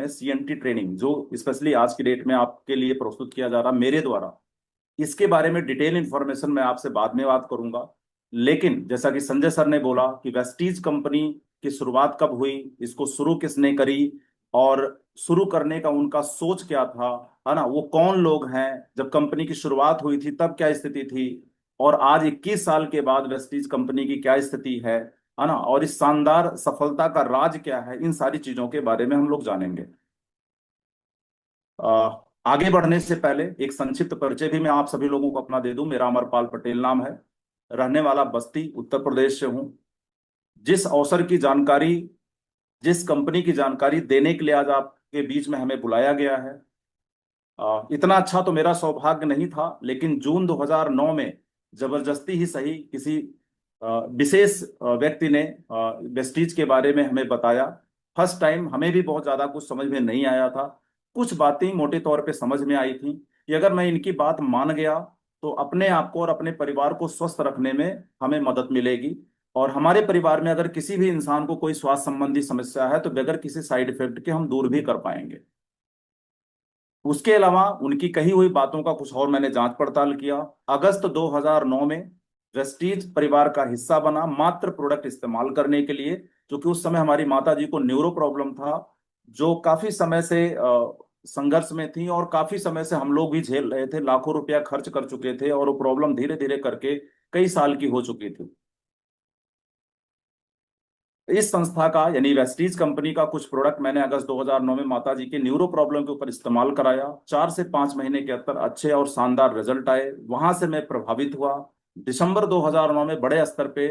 में CNT training, जो specially आज की डेट में आपके लिए प्रस्तुत किया जा रहा मेरे द्वारा, इसके बारे में डिटेल इंफॉर्मेशन मैं आपसे बाद में बात करूंगा। लेकिन जैसा कि संजय सर ने बोला कि वेस्टीज कंपनी की शुरुआत कब हुई, इसको शुरू किसने करी, और शुरू करने का उनका सोच क्या था, है ना, वो कौन लोग हैं, जब कंपनी की शुरुआत हुई थी तब क्या स्थिति थी, और आज 21 साल के बाद वेस्टीज कंपनी की क्या स्थिति है ना, और इस शानदार सफलता का राज क्या है, इन सारी चीजों के बारे में हम लोग जानेंगे। आगे बढ़ने से पहले एक संक्षिप्त परिचय भी मैं आप सभी लोगों को अपना दे दूं। मेरा अमरपाल पटेल नाम है, रहने वाला बस्ती उत्तर प्रदेश से हूं। जिस अवसर की जानकारी, जिस कंपनी की जानकारी देने के लिए आज आपके बीच में हमें बुलाया गया है, इतना अच्छा तो मेरा सौभाग्य नहीं था, लेकिन जून 2009 में जबरदस्ती ही सही किसी विशेष व्यक्ति ने वेस्टीज के बारे में हमें बताया। फर्स्ट टाइम हमें भी बहुत ज्यादा कुछ समझ में नहीं आया था। कुछ बातें मोटे तौर पे समझ में आई थी कि अगर मैं इनकी बात मान गया तो अपने आप को और अपने परिवार को स्वस्थ रखने में हमें मदद मिलेगी, और हमारे परिवार में अगर किसी भी इंसान को कोई स्वास्थ्य संबंधी समस्या है तो बगैर किसी साइड इफेक्ट के हम दूर भी कर पाएंगे। उसके अलावा उनकी कही हुई बातों का कुछ और मैंने जांच पड़ताल किया। अगस्त 2009 में वेस्टीज परिवार का हिस्सा बना, मात्र प्रोडक्ट इस्तेमाल करने के लिए, क्योंकि उस समय हमारी माता जी को न्यूरो प्रॉब्लम था, जो काफी समय से संघर्ष में थी, और काफी समय से हम लोग भी झेल रहे थे, लाखों रुपया खर्च कर चुके थे, और वो प्रॉब्लम धीरे धीरे करके कई साल की हो चुकी थी। इस संस्था का यानी वेस्टीज कंपनी का कुछ प्रोडक्ट मैंने अगस्त 2009 में माता जी के न्यूरो प्रॉब्लम के ऊपर इस्तेमाल कराया। 4 से 5 महीने के अंदर अच्छे और शानदार रिजल्ट आए, वहां से मैं प्रभावित हुआ। दिसंबर 2009 में बड़े स्तर पे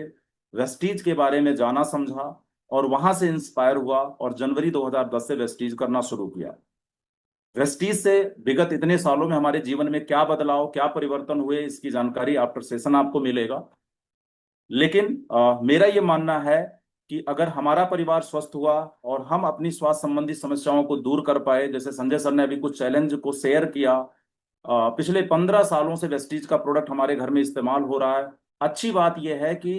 वेस्टीज के बारे में जाना समझा, और वहां से इंस्पायर हुआ, और जनवरी 2010 से वेस्टीज करना शुरू किया। वेस्टीज से विगत इतने सालों में हमारे जीवन में क्या बदलाव, क्या परिवर्तन हुए, इसकी जानकारी आफ्टर सेशन आपको मिलेगा। लेकिन मेरा ये मानना है कि अगर हमारा परिवार स्वस्थ हुआ और हम अपनी स्वास्थ्य संबंधी समस्याओं को दूर कर पाए, जैसे संजय सर ने अभी कुछ चैलेंज को शेयर किया, पिछले 15 सालों से वेस्टीज का प्रोडक्ट हमारे घर में इस्तेमाल हो रहा है। अच्छी बात यह है कि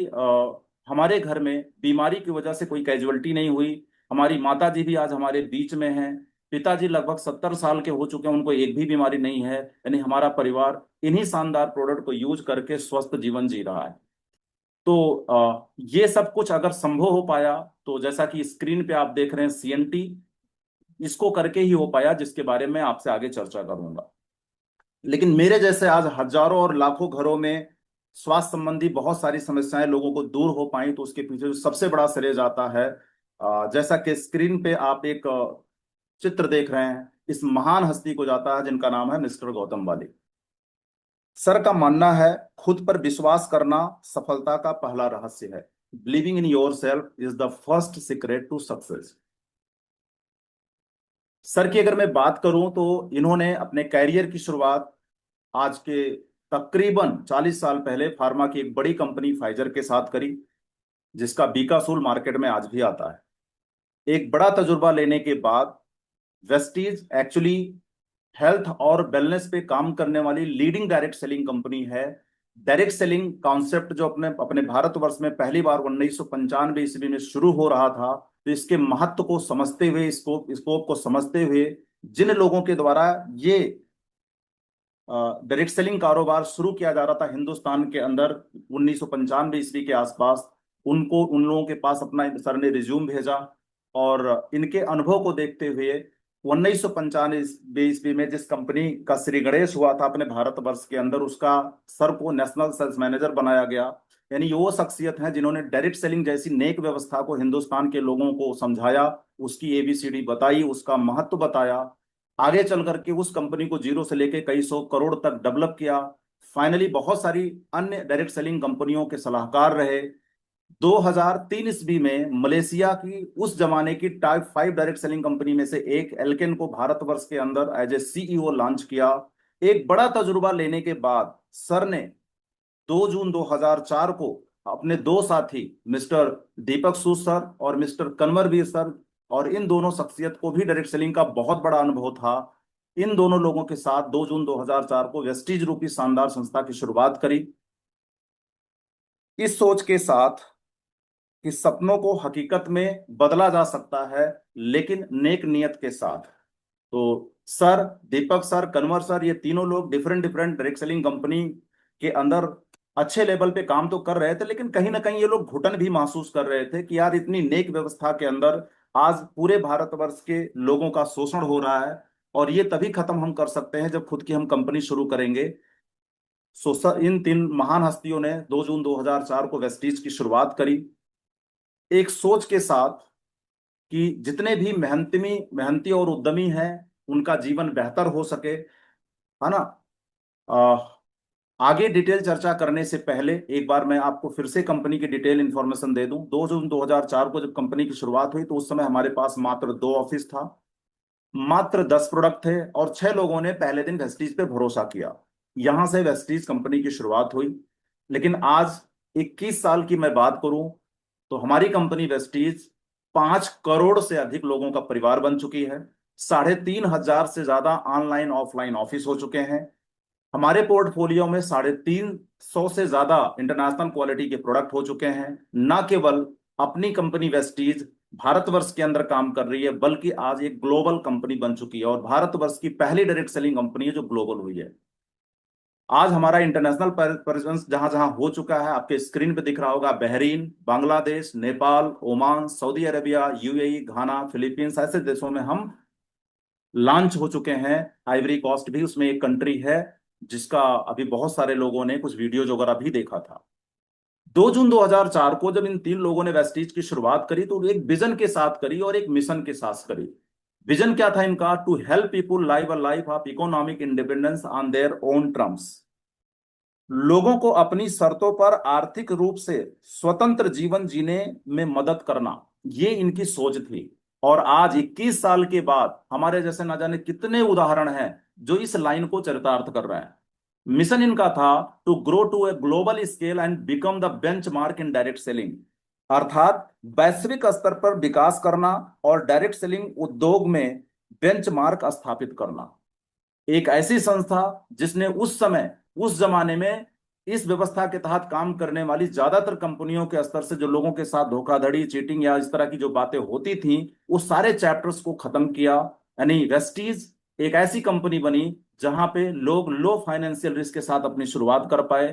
हमारे घर में बीमारी की वजह से कोई कैजुअलिटी नहीं हुई। हमारी माता जी भी आज हमारे बीच में हैं, पिताजी लगभग 70 साल के हो चुके हैं, उनको एक भी बीमारी नहीं है, यानी हमारा परिवार इन्हीं शानदार प्रोडक्ट को यूज करके स्वस्थ जीवन जी रहा है। तो ये सब कुछ अगर संभव हो पाया, तो जैसा कि स्क्रीन पे आप देख रहे हैं सीएनटी, इसको करके ही हो पाया, जिसके बारे में आपसे आगे चर्चा करूंगा। लेकिन मेरे जैसे आज हजारों और लाखों घरों में स्वास्थ्य संबंधी बहुत सारी समस्याएं लोगों को दूर हो पाई, तो उसके पीछे जो सबसे बड़ा श्रेय जाता है, जैसा कि स्क्रीन पे आप एक चित्र देख रहे हैं, इस महान हस्ती को जाता है, जिनका नाम है मिस्टर गौतम वाली। सर का मानना है खुद पर विश्वास करना सफलता का पहला रहस्य है। Believing in yourself is the first secret to success. Sir की अगर मैं बात करूं तो इन्होंने अपने कैरियर की शुरुआत आज के तकरीबन 40 साल पहले फार्मा की एक बड़ी कंपनी फाइजर के साथ करी, जिसका बीकासूल मार्केट में आज भी आता है। एक बड़ा तजुर्बा लेने के बाद वेस्टीज एक्चुअली हेल्थ और वेलनेस पे काम करने वाली लीडिंग डायरेक्ट सेलिंग कंपनी है। डायरेक्ट सेलिंग कॉन्सेप्ट जो अपने अपने भारतवर्ष में पहली बार 1995 ईस्वी में शुरू हो रहा था, तो इसके महत्व को समझते हुए, स्कोप को समझते हुए, जिन लोगों के द्वारा ये डायरेक्ट सेलिंग कारोबार शुरू किया जा रहा था हिंदुस्तान के अंदर 1995 ईस्वी के आसपास, उनको उन लोगों के पास अपना सर ने रिज्यूम भेजा, और इनके अनुभव को देखते हुए 1995 ईस्वी में जिस कंपनी का श्री गणेश हुआ था अपने भारतवर्ष के अंदर, उसका सर को नेशनल सेल्स मैनेजर बनाया गया। यानी ये वो शख्सियत हैं जिन्होंने डायरेक्ट सेलिंग जैसी नेक व्यवस्था को हिंदुस्तान के लोगों को समझाया, उसकी एबीसीडी बताई, उसका महत्व बताया, आगे चल करके उस कंपनी को जीरो से लेके कई सौ करोड़ तक डेवलप किया। फाइनली बहुत सारी अन्य डायरेक्ट सेलिंग कंपनियों के सलाहकार रहे। 2003 ईस्वी में मलेशिया की उस जमाने की टॉप 5 डायरेक्ट सेलिंग कंपनी में से एक एल्केन को भारतवर्ष के अंदर एज ए सीईओ लॉन्च किया। एक बड़ा तजुर्बा लेने के बाद सर ने 2 जून 2004 को अपने दो साथी मिस्टर दीपक सूद सर और मिस्टर कन्वरवीर सर, और इन दोनों शख्सियत को भी डायरेक्ट सेलिंग का बहुत बड़ा अनुभव था, इन दोनों लोगों के साथ 2 जून 2004 को वेस्टीज रूपी शानदार संस्था की शुरुआत करी। इस सोच के साथ कि सपनों को हकीकत में बदला जा सकता है, लेकिन नेक नियत के साथ। तो सर, दीपक सर, कन्वर सर, ये तीनों लोग different different direct selling company के अंदर अच्छे लेवल पे काम तो कर रहे थे, लेकिन कहीं ना कहीं ये लोग घुटन भी महसूस कर रहे थे कि यार इतनी नेक व्यवस्था के अंदर आज पूरे भारतवर्ष के लोगों का शोषण हो रहा है, और ये तभी खत्म हम कर सकते हैं जब खुद की हम कंपनी शुरू करेंगे। सो सर, इन तीन महान हस्तियों ने 2 जून 2004 को वेस्टीज की शुरुआत करी, एक सोच के साथ कि जितने भी मेहनती और उद्यमी हैं उनका जीवन बेहतर हो सके, है ना। आ, आगे डिटेल चर्चा करने से पहले एक बार मैं आपको फिर से कंपनी की डिटेल इंफॉर्मेशन दे दूं। 2 जून 2004 को जब कंपनी की शुरुआत हुई तो उस समय हमारे पास मात्र 2 ऑफिस था, मात्र 10 प्रोडक्ट थे, और 6 लोगों ने पहले दिन वेस्टीज पे भरोसा किया। यहां से वेस्टीज कंपनी की शुरुआत हुई। लेकिन आज 21 साल की मैं बात करूं तो हमारी कंपनी वेस्टीज 5 करोड़ से अधिक लोगों का परिवार बन चुकी है। 3,500 से ज्यादा ऑनलाइन ऑफलाइन ऑफिस हो चुके हैं। हमारे पोर्टफोलियो में 350 से ज्यादा इंटरनेशनल क्वालिटी के प्रोडक्ट हो चुके हैं। न केवल अपनी कंपनी वेस्टीज भारतवर्ष के अंदर काम कर रही है, बल्कि आज एक ग्लोबल कंपनी बन चुकी है, और भारतवर्ष की पहली डायरेक्ट सेलिंग कंपनी है जो ग्लोबल हुई है। आज हमारा इंटरनेशनल प्रेजेंस जहां जहां हो चुका है, आपके स्क्रीन पे दिख रहा होगा, Bahrain, Bangladesh, Nepal, Oman, Saudi Arabia, UAE, Ghana, Philippines, ऐसे देशों में हम लॉन्च हो चुके हैं। आइवरी कोस्ट भी उसमें एक कंट्री है, जिसका अभी बहुत सारे लोगों ने कुछ वीडियोज वगैरह भी देखा था। 2 जून 2004 को जब इन तीन लोगों ने वेस्टीज की शुरुआत करी तो एक विजन के साथ करी और एक मिशन के साथ करी। विजन क्या था इनका? To help people live a life of economic independence on their own terms. लोगों को अपनी शर्तों पर आर्थिक रूप से स्वतंत्र जीवन जीने में मदद करना, ये इनकी सोच थी। और आज 21 साल के बाद हमारे जैसे ना जाने कितने उदाहरण हैं जो इस लाइन को चरितार्थ कर रहे हैं। मिशन इनका था to grow to a global scale and become the benchmark in direct selling, अर्थात वैश्विक स्तर पर विकास करना और डायरेक्ट सेलिंग उद्योग में बेंचमार्क स्थापित करना। एक ऐसी संस्था जिसने उस समय, उस जमाने में इस व्यवस्था के तहत काम करने वाली ज्यादातर कंपनियों के स्तर से जो लोगों के साथ धोखाधड़ी, चीटिंग या इस तरह की जो बातें होती थी, उस सारे चैप्टर्स को खत्म किया। यानी वेस्टीज एक ऐसी कंपनी बनी जहां पे लोग लो फाइनेंशियल रिस्क के साथ अपनी शुरुआत कर पाए।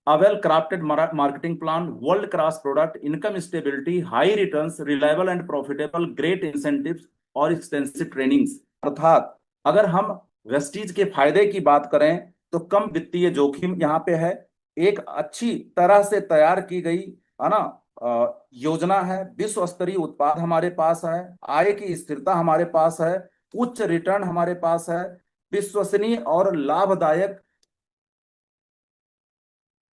A well crafted marketing plan, world class product, income stability, high returns, reliable and profitable, great incentives और एक्सटेंसिव ट्रेनिंग्स। अर्थात अगर हम वेस्टीज के फायदे की बात करें तो कम वित्तीय जोखिम यहाँ पे है, एक अच्छी तरह से तैयार की गई, है ना, योजना है, विश्व स्तरीय उत्पाद हमारे पास है, आय की स्थिरता हमारे पास है, उच्च रिटर्न हमारे पास है, विश्वसनीय और लाभदायक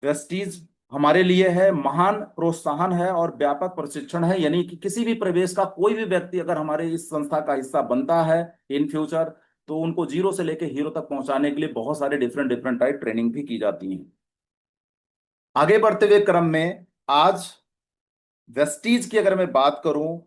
वेस्टीज हमारे लिए है, महान प्रोत्साहन है और व्यापक प्रशिक्षण है। यानी कि किसी भी प्रवेश का कोई भी व्यक्ति अगर हमारे इस संस्था का हिस्सा बनता है इन फ्यूचर, तो उनको जीरो से लेकर हीरो तक पहुंचाने के लिए बहुत सारे डिफरेंट डिफरेंट टाइप ट्रेनिंग भी की जाती है। आगे बढ़ते हुए क्रम में आज वेस्टीज की अगर मैं बात करूं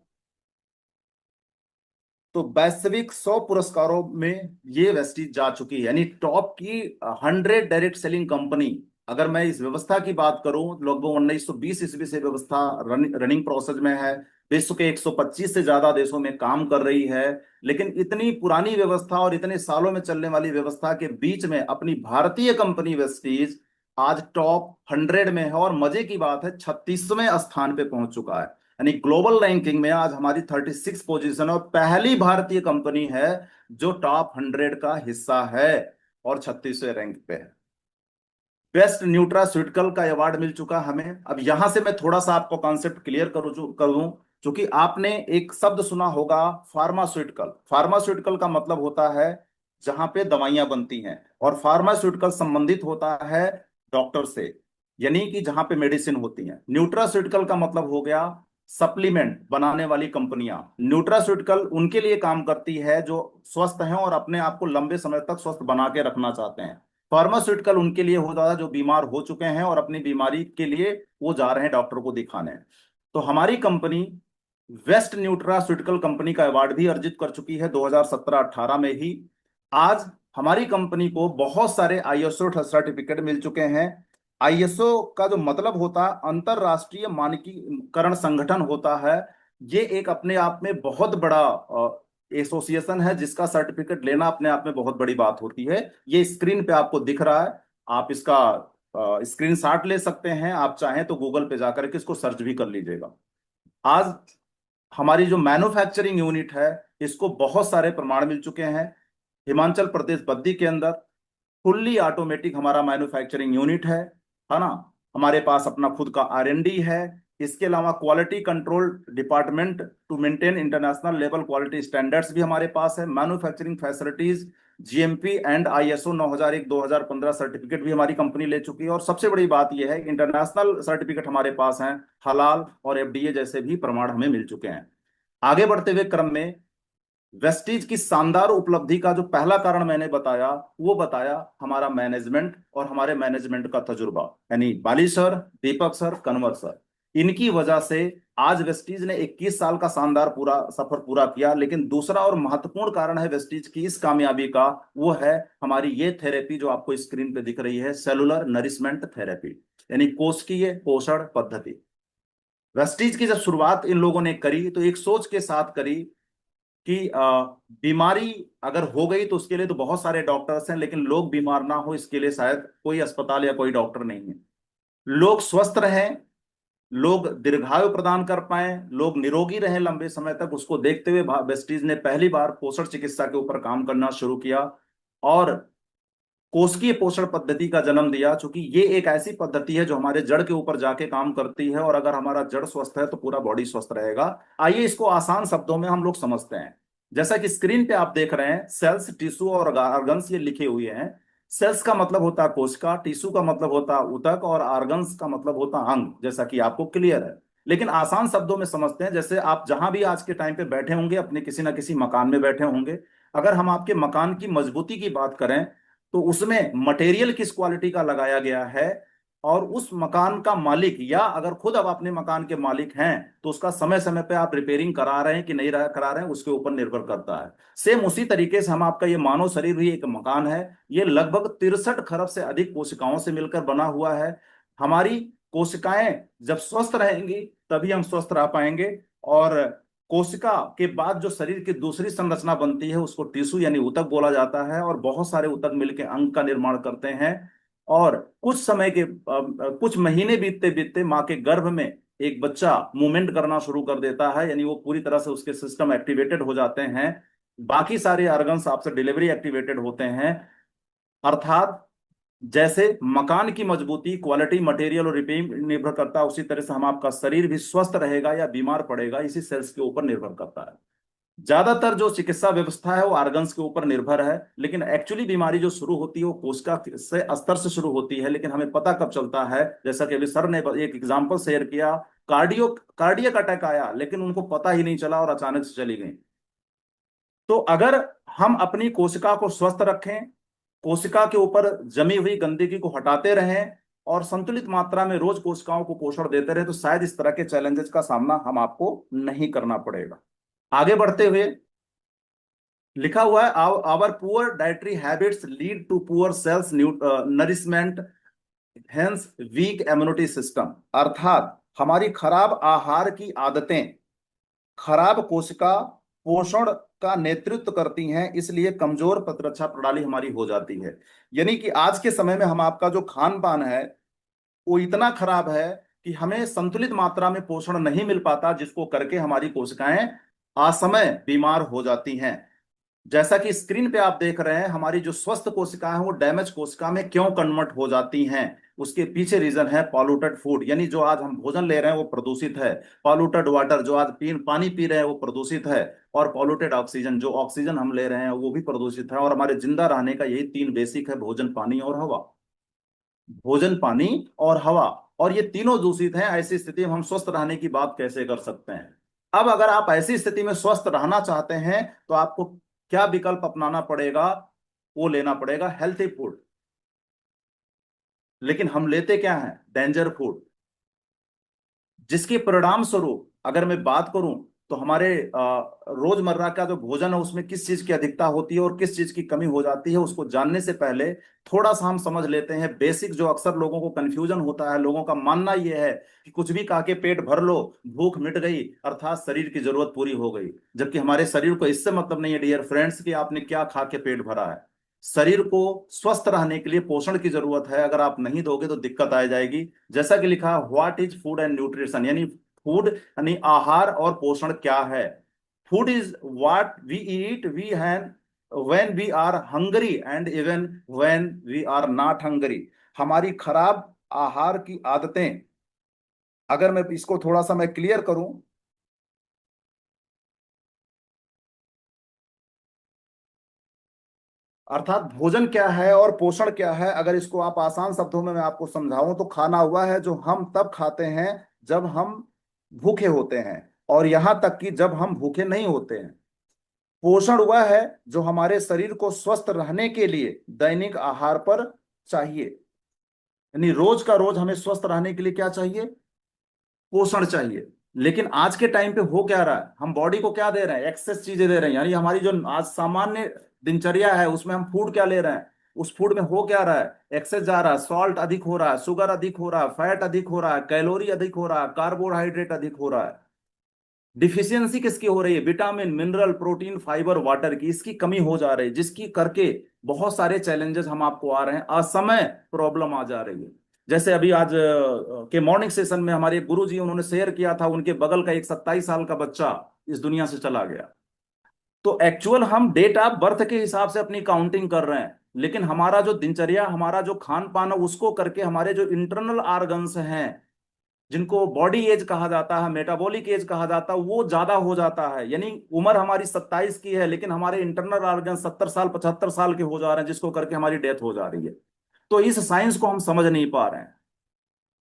तो वैश्विक 100 पुरस्कारों में ये वेस्टीज जा चुकी है, यानी टॉप की 100 डायरेक्ट सेलिंग कंपनी। अगर मैं इस व्यवस्था की बात करूं, लगभग 1920 ईस्वी से व्यवस्था रनिंग प्रोसेस में है, विश्व के 125 से ज्यादा देशों में काम कर रही है। लेकिन इतनी पुरानी व्यवस्था और इतने सालों में चलने वाली व्यवस्था के बीच में अपनी भारतीय कंपनी वेस्टीज आज टॉप 100 में है, और मजे की बात है 36वें स्थान पे पहुंच चुका है। यानी ग्लोबल रैंकिंग में आज हमारी 36 पोजीशन और पहली भारतीय कंपनी है जो टॉप 100 का हिस्सा है और 36वें रैंक पे है। बेस्ट न्यूट्रास्यूटिकल का अवार्ड मिल चुका हमें। अब यहां से मैं थोड़ा सा आपको कॉन्सेप्ट क्लियर कर दूं, क्योंकि आपने एक शब्द सुना होगा, फार्मास्यूटिकल। फार्मास्यूटिकल का मतलब होता है जहां पे दवाइयां बनती हैं, और फार्मास्यूटिकल संबंधित होता है डॉक्टर से, यानी कि जहां पे मेडिसिन होती है। न्यूट्रास्यूटिकल का मतलब हो गया सप्लीमेंट बनाने वाली कंपनियां। न्यूट्रास्यूटिकल उनके लिए काम करती है जो स्वस्थ हैं और अपने आप को लंबे समय तक स्वस्थ बना के रखना चाहते हैं। फार्मास्यूटिकल उनके लिए होता है जो बीमार हो चुके हैं और अपनी बीमारी के लिए वो जा रहे हैं डॉक्टर को दिखाने। तो हमारी कंपनी वेस्ट न्यूट्रास्यूटिकल कंपनी का अवार्ड भी अर्जित कर चुकी है 2017-18 में ही। आज हमारी कंपनी को बहुत सारे आईएसओ सर्टिफिकेट मिल चुके हैं। आईएसओ का जो मतलब होता है अंतरराष्ट्रीय मानकीकरण संगठन होता है। ये एक अपने आप में बहुत बड़ा एसोसिएशन है, जिसका सर्टिफिकेट लेना अपने आप में बहुत बड़ी बात होती है। ये स्क्रीन पे आपको दिख रहा है, आप इसका स्क्रीनशॉट ले सकते हैं, आप चाहें तो गूगल पे जाकर के इसको सर्च भी कर लीजिएगा। आज हमारी जो मैन्युफैक्चरिंग यूनिट है, इसको बहुत सारे प्रमाण मिल चुके हैं। हिमाचल प्रदेश बद्दी के अंदर फुल्ली ऑटोमेटिक हमारा मैन्युफैक्चरिंग यूनिट है ना। हमारे पास अपना खुद का आर&डी है। इसके अलावा quality control department to maintain international level quality standards भी हमारे पास है। Manufacturing facilities GMP and ISO 9001 2015 certificate भी हमारी कंपनी ले चुकी है। और सबसे बड़ी बात यह है, इंटरनेशनल सर्टिफिकेट हमारे पास हैं, हलाल और एफडीए जैसे भी प्रमाण हमें मिल चुके हैं। आगे बढ़ते हुए क्रम में वेस्टीज की शानदार उपलब्धि का जो पहला कारण मैंने बताया, वो बताया हमारा मैनेजमेंट और हमारे मैनेजमेंट का तजुर्बा, यानी बाली सर, दीपक सर, कन्वर सर। इनकी वजह से आज वेस्टीज ने 21 साल का शानदार पूरा सफर पूरा किया। लेकिन दूसरा और महत्वपूर्ण कारण है वेस्टीज की इस कामयाबी का, वो है हमारी ये थेरेपी जो आपको स्क्रीन पे दिख रही है, सेलुलर नरिशमेंट थेरेपी, यानी कोशिकीय पोषण पद्धति। वेस्टीज की जब शुरुआत इन लोगों ने करी तो एक सोच के साथ करी कि बीमारी अगर हो गई तो उसके लिए तो बहुत सारे डॉक्टर्स हैं, लेकिन लोग बीमार ना हो इसके लिए शायद कोई अस्पताल या कोई डॉक्टर नहीं है। लोग स्वस्थ रहें, लोग दीर्घायु प्रदान कर पाए, लोग निरोगी रहें लंबे समय तक, उसको देखते हुए वेस्टीज ने पहली बार पोषण चिकित्सा के ऊपर काम करना शुरू किया और कोशिकीय पोषण पद्धति का जन्म दिया। चूंकि ये एक ऐसी पद्धति है जो हमारे जड़ के ऊपर जाके काम करती है, और अगर हमारा जड़ स्वस्थ है तो पूरा बॉडी स्वस्थ रहेगा। आइए इसको आसान शब्दों में हम लोग समझते हैं। जैसा कि स्क्रीन पे आप देख रहे हैं, सेल्स, टिश्यू और ऑर्गन्स ये लिखे हुए हैं। सेल्स का मतलब होता है कोशिका, टिश्यू का मतलब होता है ऊतक, और ऑर्गन्स का मतलब होता है अंग, जैसा कि आपको क्लियर है। लेकिन आसान शब्दों में समझते हैं, जैसे आप जहां भी आज के टाइम पे बैठे होंगे, अपने किसी ना किसी मकान में बैठे होंगे। अगर हम आपके मकान की मजबूती की बात करें तो उसमें मटेरियल किस क्वालिटी का लगाया गया है, और उस मकान का मालिक, या अगर खुद आप अपने मकान के मालिक हैं तो उसका समय समय पे आप रिपेयरिंग करा रहे हैं कि नहीं करा रहे हैं, उसके ऊपर निर्भर करता है। सेम उसी तरीके से हम आपका ये मानव शरीर भी एक मकान है। ये लगभग 63 खरब से अधिक कोशिकाओं से मिलकर बना हुआ है। हमारी कोशिकाएं जब स्वस्थ रहेंगी तभी हम स्वस्थ रह पाएंगे। और कोशिका के बाद जो शरीर की दूसरी संरचना बनती है उसको टिश्यू यानी ऊतक बोला जाता है, और बहुत सारे ऊतक मिलकर अंग का निर्माण करते हैं। और कुछ समय के कुछ महीने बीतते बीतते माँ के गर्भ में एक बच्चा मूवमेंट करना शुरू कर देता है, यानी वो पूरी तरह से उसके सिस्टम एक्टिवेटेड हो जाते हैं। बाकी सारे ऑर्गन्स आपसे डिलीवरी एक्टिवेटेड होते हैं। अर्थात जैसे मकान की मजबूती क्वालिटी मटेरियल और रिपेयरिंग निर्भर करता है, उसी तरह से हम आपका शरीर भी स्वस्थ रहेगा या बीमार पड़ेगा इसी सेल्स के ऊपर निर्भर करता है। ज्यादातर जो चिकित्सा व्यवस्था है वो ऑर्गन्स के ऊपर निर्भर है, लेकिन एक्चुअली बीमारी जो शुरू होती है वो कोशिका से स्तर से शुरू होती है। लेकिन हमें पता कब चलता है, जैसा कि अभी सर ने एक एग्जांपल शेयर किया, कार्डियक अटैक आया लेकिन उनको पता ही नहीं चला और अचानक से चली गई। तो अगर हम अपनी कोशिका को स्वस्थ रखें, कोशिका के ऊपर जमी हुई गंदगी को हटाते रहें और संतुलित मात्रा में रोज कोशिकाओं को पोषण देते रहे, तो शायद इस तरह के चैलेंजेस का सामना हम आपको नहीं करना पड़ेगा। आगे बढ़ते हुए लिखा हुआ है, our poor dietary habits lead to poor cells nourishment, hence weak immunity system. अर्थात हमारी खराब आहार की आदतें खराब कोशिका पोषण का नेतृत्व करती हैं, इसलिए कमजोर प्रतिरक्षा प्रणाली हमारी हो जाती है। यानी कि आज के समय में हम आपका जो खान पान है वो इतना खराब है कि हमें संतुलित मात्रा में पोषण नहीं मिल पाता, जिसको करके हमारी कोशिकाएं असमय बीमार हो जाती हैं। जैसा कि स्क्रीन पे आप देख रहे हैं, हमारी जो स्वस्थ कोशिकाएं हैं वो डैमेज कोशिका में क्यों कन्वर्ट हो जाती हैं, उसके पीछे रीजन है पॉल्यूटेड फूड, यानी जो आज हम भोजन ले रहे हैं वो प्रदूषित है। पॉल्यूटेड वाटर, जो आज पानी पी रहे हैं वो प्रदूषित है। और पॉल्यूटेड ऑक्सीजन, जो ऑक्सीजन हम ले रहे हैं वो भी प्रदूषित है। और हमारे जिंदा रहने का यही तीन बेसिक है, भोजन, पानी और हवा। भोजन, पानी और हवा, और ये तीनों दूषित हैं। ऐसी स्थिति में हम स्वस्थ रहने की बात कैसे कर सकते हैं। अब अगर आप ऐसी स्थिति में स्वस्थ रहना चाहते हैं तो आपको क्या विकल्प अपनाना पड़ेगा, वो लेना पड़ेगा हेल्थी फूड। लेकिन हम लेते क्या है, डेंजर फूड, जिसके परिणाम स्वरूप अगर मैं बात करूं तो हमारे रोजमर्रा का जो भोजन है उसमें किस चीज की अधिकता होती है और किस चीज की कमी हो जाती है, उसको जानने से पहले थोड़ा सा हम समझ लेते हैं बेसिक, जो अक्सर लोगों को कंफ्यूजन होता है। लोगों का मानना यह है कि कुछ भी खा के पेट भर लो, भूख मिट गई, अर्थात शरीर की जरूरत पूरी हो गई। जबकि हमारे शरीर को इससे मतलब नहीं है डियर फ्रेंड्स कि आपने क्या खा के पेट भरा है। शरीर को स्वस्थ रहने के लिए पोषण की जरूरत है, अगर आप नहीं दोगे तो दिक्कत आ जाएगी। जैसा कि लिखा है, what is food and nutrition, यानी फूड यानी आहार और पोषण क्या है। Food is what we eat we hen when we are hungry and even when we are not hungry. हमारी खराब आहार की आदतें, अगर मैं इसको थोड़ा सा मैं क्लियर करूं, अर्थात भोजन क्या है और पोषण क्या है, अगर इसको आप आसान शब्दों में मैं आपको समझाऊं तो खाना हुआ है जो हम तब खाते हैं जब हम भूखे होते हैं, और यहां तक कि जब हम भूखे नहीं होते हैं। पोषण वह है जो हमारे शरीर को स्वस्थ रहने के लिए दैनिक आहार पर चाहिए। यानी रोज का रोज हमें स्वस्थ रहने के लिए क्या चाहिए? पोषण चाहिए। लेकिन आज के टाइम पे हो क्या रहा है, हम बॉडी को क्या दे रहे हैं? एक्सेस चीजें दे रहे हैं। यानी हमारी जो आज सामान्य दिनचर्या है उसमें हम फूड क्या ले रहे हैं? उस फूड में हो क्या रहा है? एक्सेस जा रहा है, सॉल्ट अधिक हो रहा है, शुगर अधिक हो रहा है, फैट अधिक हो रहा है, कैलोरी अधिक हो रहा है, कार्बोहाइड्रेट अधिक हो रहा है। डिफिशियंसी किसकी हो रही है? Vitamin, mineral, protein, fibre, water की, इसकी कमी हो जा रही है, जिसकी करके बहुत सारे चैलेंजेस हम आपको आ रहे हैं, असमय प्रॉब्लम आ जा रही है। जैसे अभी आज के मॉर्निंग सेशन में हमारे गुरु जी उन्होंने शेयर किया था, उनके बगल का एक 27 साल का बच्चा इस दुनिया से चला गया। तो एक्चुअल हम डेट ऑफ बर्थ के हिसाब से अपनी काउंटिंग कर रहे हैं, लेकिन हमारा जो दिनचर्या, हमारा जो खान पान है, उसको करके हमारे जो इंटरनल ऑर्गन्स हैं, जिनको बॉडी एज कहा जाता है, मेटाबॉलिक एज कहा जाता है, वो ज्यादा हो जाता है। यानी उम्र हमारी 27 की है, लेकिन हमारे इंटरनल ऑर्गन 70 साल 75 साल के हो जा रहे हैं, जिसको करके हमारी डेथ हो जा रही है। तो इस साइंस को हम समझ नहीं पा रहे हैं।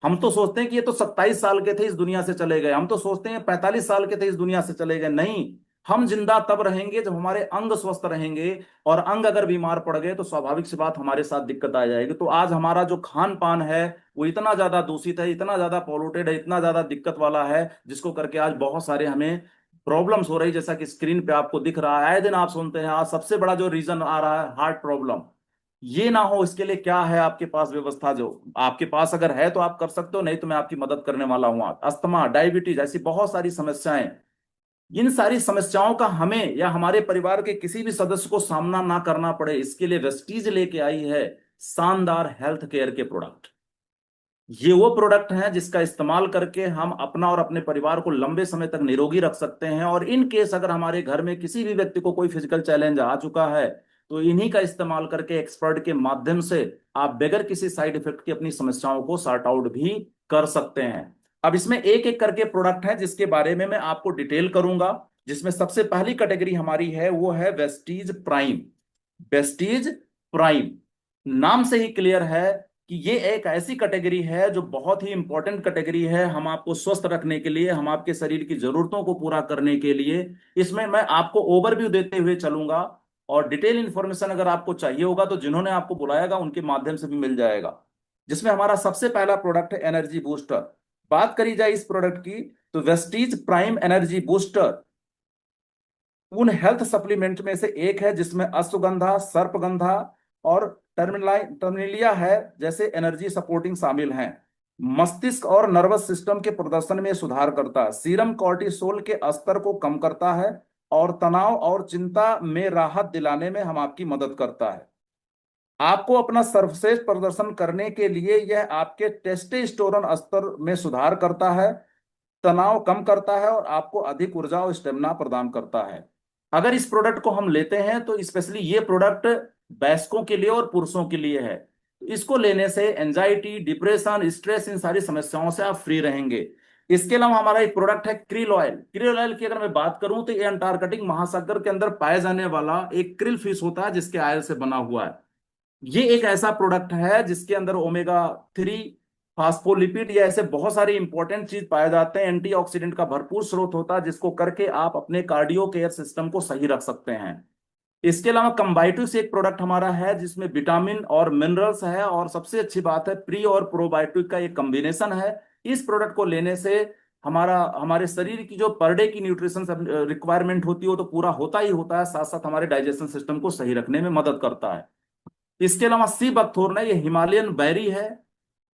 हम तो सोचते हैं कि ये तो 27 साल के थे इस दुनिया से चले गए, हम तो सोचते हैं 45 साल के थे इस दुनिया से चले गए। नहीं, हम जिंदा तब रहेंगे जब हमारे अंग स्वस्थ रहेंगे, और अंग अगर बीमार पड़ गए तो स्वाभाविक सी बात हमारे साथ दिक्कत आ जाएगी। तो आज हमारा जो खान पान है वो इतना ज्यादा दूषित है, इतना ज्यादा पॉल्यूटेड है, इतना ज्यादा दिक्कत वाला है, जिसको करके आज बहुत सारे हमें प्रॉब्लम्स हो रही। जैसा कि स्क्रीन पे आपको दिख रहा है, आए दिन आप सुनते हैं आज सबसे बड़ा जो रीजन आ रहा है हार्ट प्रॉब्लम। ये ना हो इसके लिए क्या है आपके पास व्यवस्था? जो आपके पास अगर है तो आप कर सकते हो, नहीं तो मैं आपकी मदद करने वाला हूं। अस्थमा, डायबिटीज, ऐसी बहुत सारी समस्याएं, इन सारी समस्याओं का हमें या हमारे परिवार के किसी भी सदस्य को सामना ना करना पड़े, इसके लिए वेस्टीज लेके आई है शानदार हेल्थ केयर के प्रोडक्ट। ये वो प्रोडक्ट हैं जिसका इस्तेमाल करके हम अपना और अपने परिवार को लंबे समय तक निरोगी रख सकते हैं। और इन केस अगर हमारे घर में किसी भी व्यक्ति को कोई फिजिकल चैलेंज आ चुका है, तो इन्हीं का इस्तेमाल करके एक्सपर्ट के माध्यम से आप बगैर किसी साइड इफेक्ट के अपनी समस्याओं को सॉर्ट आउट भी कर सकते हैं। अब इसमें एक एक करके प्रोडक्ट है जिसके बारे में मैं आपको डिटेल करूंगा। जिसमें सबसे पहली कैटेगरी हमारी है वो है वेस्टीज प्राइम। वेस्टीज प्राइम नाम से ही क्लियर है कि ये एक ऐसी कैटेगरी है जो बहुत ही इंपॉर्टेंट कैटेगरी है हम आपको स्वस्थ रखने के लिए, हम आपके शरीर की जरूरतों को पूरा करने के लिए। इसमें मैं आपको ओवरव्यू देते हुए चलूंगा, और डिटेल इंफॉर्मेशन अगर आपको चाहिए होगा तो जिन्होंने आपको बुलाएगा उनके माध्यम से भी मिल जाएगा। जिसमें हमारा सबसे पहला प्रोडक्ट है एनर्जी बूस्टर। बात करी जाए इस प्रोडक्ट की, तो वेस्टीज प्राइम एनर्जी बूस्टर उन हेल्थ सप्लीमेंट में से एक है जिसमें अश्वगंधा, सर्पगंधा और टर्मिलिया है जैसे एनर्जी सपोर्टिंग शामिल हैं। मस्तिष्क और नर्वस सिस्टम के प्रदर्शन में सुधार करता है, सीरम कॉर्टिसोल के स्तर को कम करता है, और तनाव और चिंता में राहत दिलाने में हम आपकी मदद करता है। आपको अपना सर्वश्रेष्ठ प्रदर्शन करने के लिए यह आपके टेस्टोस्टेरोन स्तर में सुधार करता है, तनाव कम करता है, और आपको अधिक ऊर्जा और स्टेमिना प्रदान करता है। अगर इस प्रोडक्ट को हम लेते हैं तो स्पेशली ये प्रोडक्ट वयस्कों के लिए और पुरुषों के लिए है। इसको लेने से एंजाइटी, डिप्रेशन, स्ट्रेस, इन सारी समस्याओं से आप फ्री रहेंगे। इसके अलावा हमारा एक प्रोडक्ट है क्रिल ऑयल। क्रिल ऑयल की अगर मैं बात करूं तो ये अंटार्कटिक महासागर के अंदर पाए जाने वाला एक क्रिल फिश होता है जिसके ऑयल से बना हुआ है। ये एक ऐसा प्रोडक्ट है जिसके अंदर ओमेगा 3, फास्फोलिपिड या ऐसे बहुत सारे इंपॉर्टेंट चीज पाए जाते हैं। एंटीऑक्सीडेंट का भरपूर स्रोत होता है जिसको करके आप अपने कार्डियो केयर सिस्टम को सही रख सकते हैं। इसके अलावा कंबाइटिक्स एक प्रोडक्ट हमारा है जिसमें विटामिन और मिनरल्स है, और सबसे अच्छी बात है प्री और प्रोबायोटिक का एक कॉम्बिनेशन है। इस प्रोडक्ट को लेने से हमारा हमारे शरीर की जो पर डे की न्यूट्रिशन रिक्वायरमेंट होती है वो तो पूरा होता ही होता है, साथ साथ हमारे डाइजेशन सिस्टम को सही रखने में मदद करता है। इसके अलावा सी बकथोर्न है, ये हिमालयन बेरी है।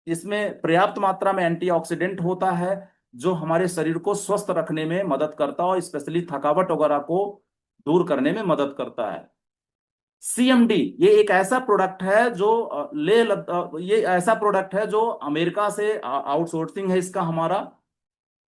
इसमें पर्याप्त मात्रा में एंटीऑक्सीडेंट होता है जो हमारे शरीर को स्वस्थ रखने में मदद करता है और स्पेशली थकावट वगैरह को दूर करने में मदद करता है। सीएमडी ये एक ऐसा प्रोडक्ट है जो ये ऐसा प्रोडक्ट है जो अमेरिका से आउटसोर्सिंग है इसका, हमारा